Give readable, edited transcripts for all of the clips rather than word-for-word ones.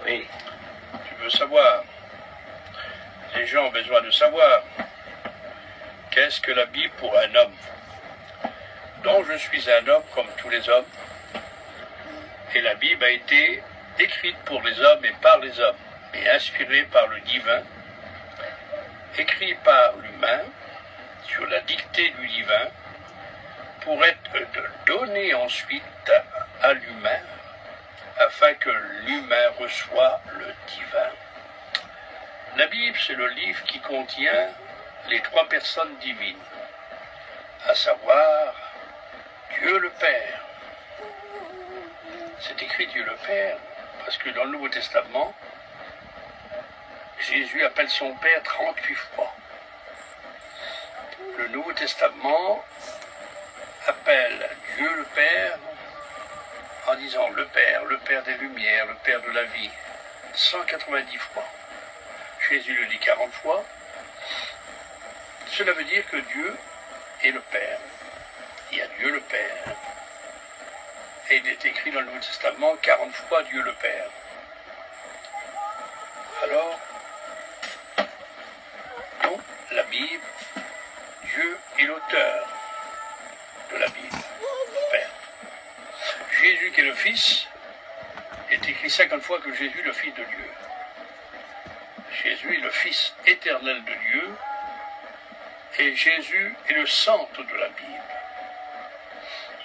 Oui. Tu veux savoir. Les gens ont besoin de savoir. Qu'est-ce que la Bible pour un homme? Donc je suis un homme comme tous les hommes. Et la Bible a été écrite pour les hommes et par les hommes, et inspirée par le divin, écrite par l'humain, sur la dictée du divin, pour être donnée ensuite à l'humain, afin que l'humain reçoive le divin. La Bible, c'est le livre qui contient les trois personnes divines, à savoir Dieu le Père. C'est écrit Dieu le Père, parce que dans le Nouveau Testament, Jésus appelle son Père 38 fois. Le Nouveau Testament appelle Dieu le Père en disant le Père des Lumières, le Père de la vie, 190 fois. Jésus le dit 40 fois. Cela veut dire que Dieu est le Père. Il y a Dieu le Père. Et il est écrit dans le Nouveau Testament 40 fois Dieu le Père. Alors, donc, la Bible, Dieu est l'auteur de la Bible, le Père. Jésus qui est le Fils, est écrit 50 fois que Jésus est le Fils de Dieu. Jésus est le Fils éternel de Dieu, et Jésus est le centre de la Bible.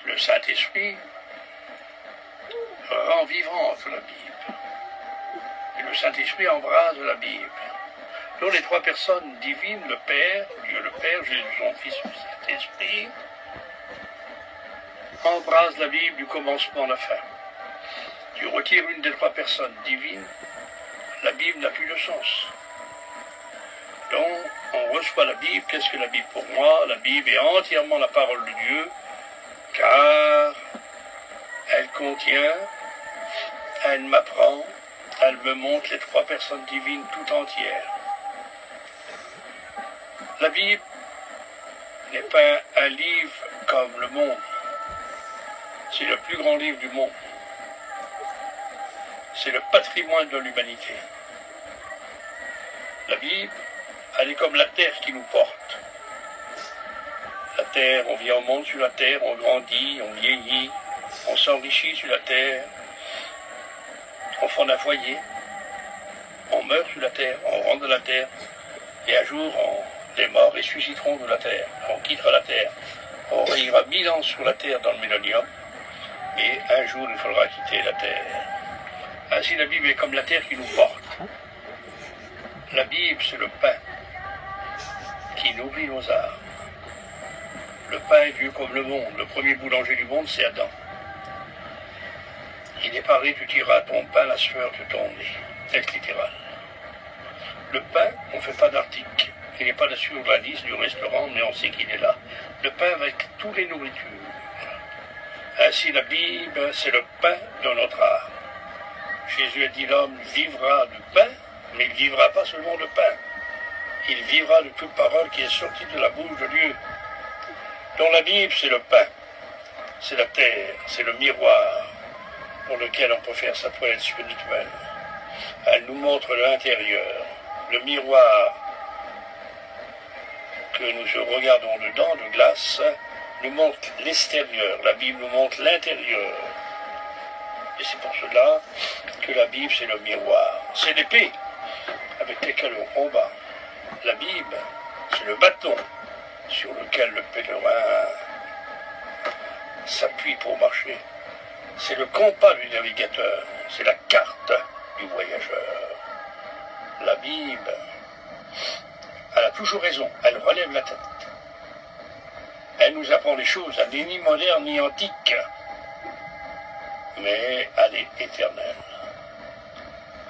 Le Saint-Esprit rend vivante la Bible. Et le Saint-Esprit embrase la Bible. Donc les trois personnes divines, le Père, Dieu le Père, Jésus son Fils, le Saint-Esprit, embrasent la Bible du commencement à la fin. Tu retires une des trois personnes divines, la Bible n'a plus de sens. Donc, on reçoit la Bible. Qu'est-ce que la Bible pour moi? La Bible est entièrement la parole de Dieu, car elle contient, elle m'apprend, elle me montre les trois personnes divines tout entières. La Bible n'est pas un livre comme le monde. C'est le plus grand livre du monde. C'est le patrimoine de l'humanité. La Bible, elle est comme la terre qui nous porte. La terre, on vient au monde sur la terre, on grandit, on vieillit, on s'enrichit sur la terre, on fonde un foyer, on meurt sur la terre, on rentre de la terre, et un jour, les morts ressusciteront de la terre, on quittera la terre, on régnera 1000 ans sur la terre dans le millénium, et un jour, il faudra quitter la terre. Ainsi, la Bible est comme la terre qui nous porte. La Bible, c'est le pain qui nourrit nos âmes. Le pain est vieux comme le monde. Le premier boulanger du monde, c'est Adam. Il est paré, tu tireras ton pain, la sueur de ton nez. Texte littéral. Le pain, on ne fait pas d'article. Il n'est pas sur la liste du restaurant, mais on sait qu'il est là. Le pain avec toutes les nourritures. Ainsi, la Bible, c'est le pain de notre âme. Jésus a dit l'homme vivra du pain, mais il ne vivra pas seulement de pain. Il vivra de toute parole qui est sortie de la bouche de Dieu. Donc la Bible, c'est le pain, c'est la terre, c'est le miroir pour lequel on peut faire sa toilette spirituelle. Elle nous montre l'intérieur, le miroir que nous regardons dedans, de glace, nous montre l'extérieur. La Bible nous montre l'intérieur. Et c'est pour cela que la Bible, c'est le miroir. C'est l'épée avec laquelle on combat. La Bible, c'est le bâton sur lequel le pèlerin s'appuie pour marcher. C'est le compas du navigateur. C'est la carte du voyageur. La Bible, elle a toujours raison. Elle relève la tête. Elle nous apprend des choses. Elle n'est ni moderne ni antique. Mais elle est éternelle.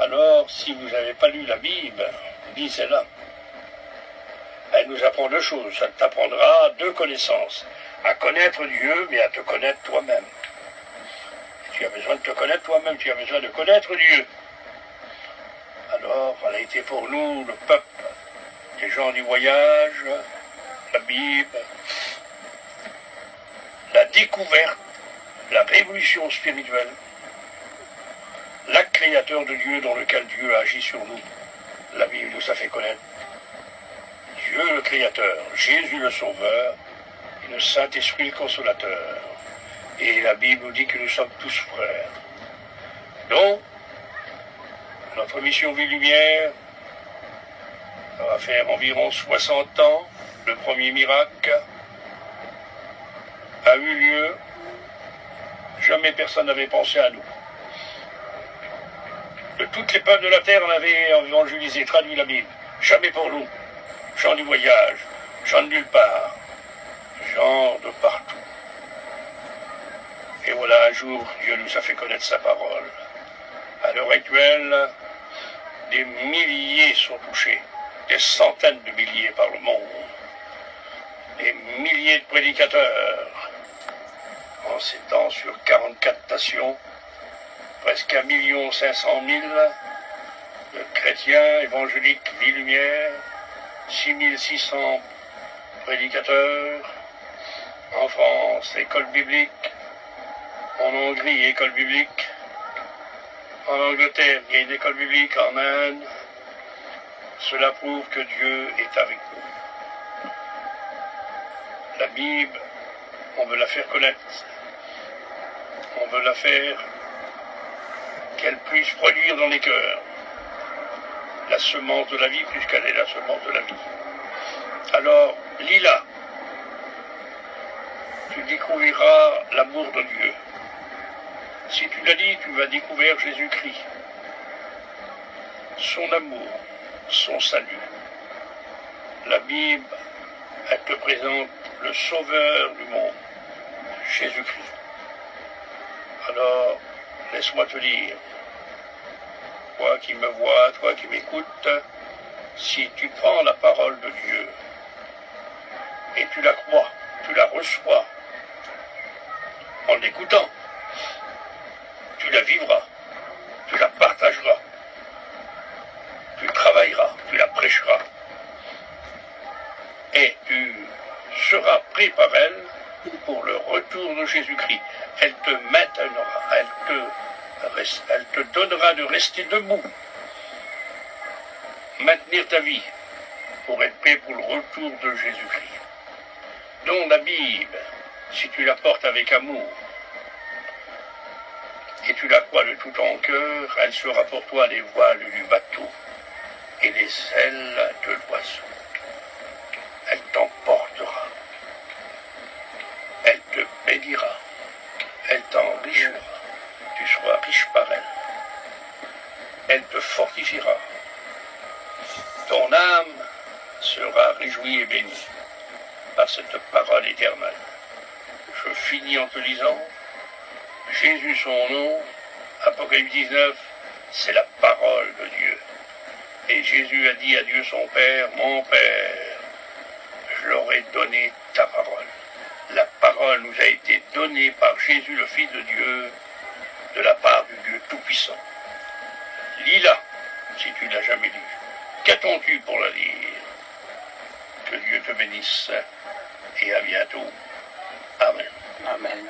Alors, si vous n'avez pas lu la Bible, lisez-la. Elle nous apprend deux choses. Elle t'apprendra deux connaissances. À connaître Dieu, mais à te connaître toi-même. Tu as besoin de te connaître toi-même, tu as besoin de connaître Dieu. Alors, elle a été pour nous, le peuple, les gens du voyage, la Bible, la découverte, la révolution spirituelle, l'acte créateur de Dieu dans lequel Dieu agit sur nous. La Bible nous a fait connaître Dieu le Créateur, Jésus le Sauveur, et le Saint-Esprit le Consolateur. Et la Bible nous dit que nous sommes tous frères. Donc, notre mission Vie Lumière, ça va faire environ 60 ans. Le premier miracle a eu lieu. Jamais personne n'avait pensé à nous. De toutes les peuples de la terre, on avait évangélisé, traduit la Bible. Jamais pour nous. Gens du voyage, gens de nulle part, gens de partout. Et voilà, un jour, Dieu nous a fait connaître sa parole. À l'heure actuelle, des milliers sont touchés, des centaines de milliers par le monde, des milliers de prédicateurs. En s'étend sur 44 nations, presque 1 500 000 de chrétiens évangéliques Vie Lumière, 6 600 prédicateurs. En France, école biblique. En Hongrie, école biblique. En Angleterre, il y a une école biblique. En Inde. Cela prouve que Dieu est avec nous. La Bible, on veut la faire connaître. On veut la faire qu'elle puisse produire dans les cœurs la semence de la vie, puisqu'elle est la semence de la vie. Alors, lis-la. Tu découvriras l'amour de Dieu. Si tu la lis, tu vas découvrir Jésus-Christ, son amour, son salut. La Bible, elle te présente le Sauveur du monde, Jésus-Christ. Alors, laisse-moi te dire, toi qui me vois, toi qui m'écoutes, si tu prends la parole de Dieu et tu la crois, tu la reçois en l'écoutant, tu la vivras, tu la partageras, tu travailleras, tu la prêcheras et tu seras pris par elle pour le retour de Jésus-Christ. Elle te maintiendra, elle te donnera de rester debout, maintenir ta vie pour être prêt pour le retour de Jésus-Christ. Donc la Bible, si tu la portes avec amour et tu la crois de tout ton cœur, elle sera pour toi les voiles du bateau et les ailes de l'oiseau. Elle t'emportera, elle te bénira, elle t'enrichira, tu seras riche par elle. Elle te fortifiera. Ton âme sera réjouie et bénie par cette parole éternelle. Je finis en te disant, Jésus son nom, Apocalypse 19, c'est la parole de Dieu. Et Jésus a dit à Dieu son Père, mon Père, je leur ai donné ta parole. La parole nous a été donnée par Jésus, le Fils de Dieu, de la part du Dieu Tout-Puissant. Lis-la, si tu ne l'as jamais lu. Qu'attends-tu pour la lire? Que Dieu te bénisse et à bientôt. Amen. Amen.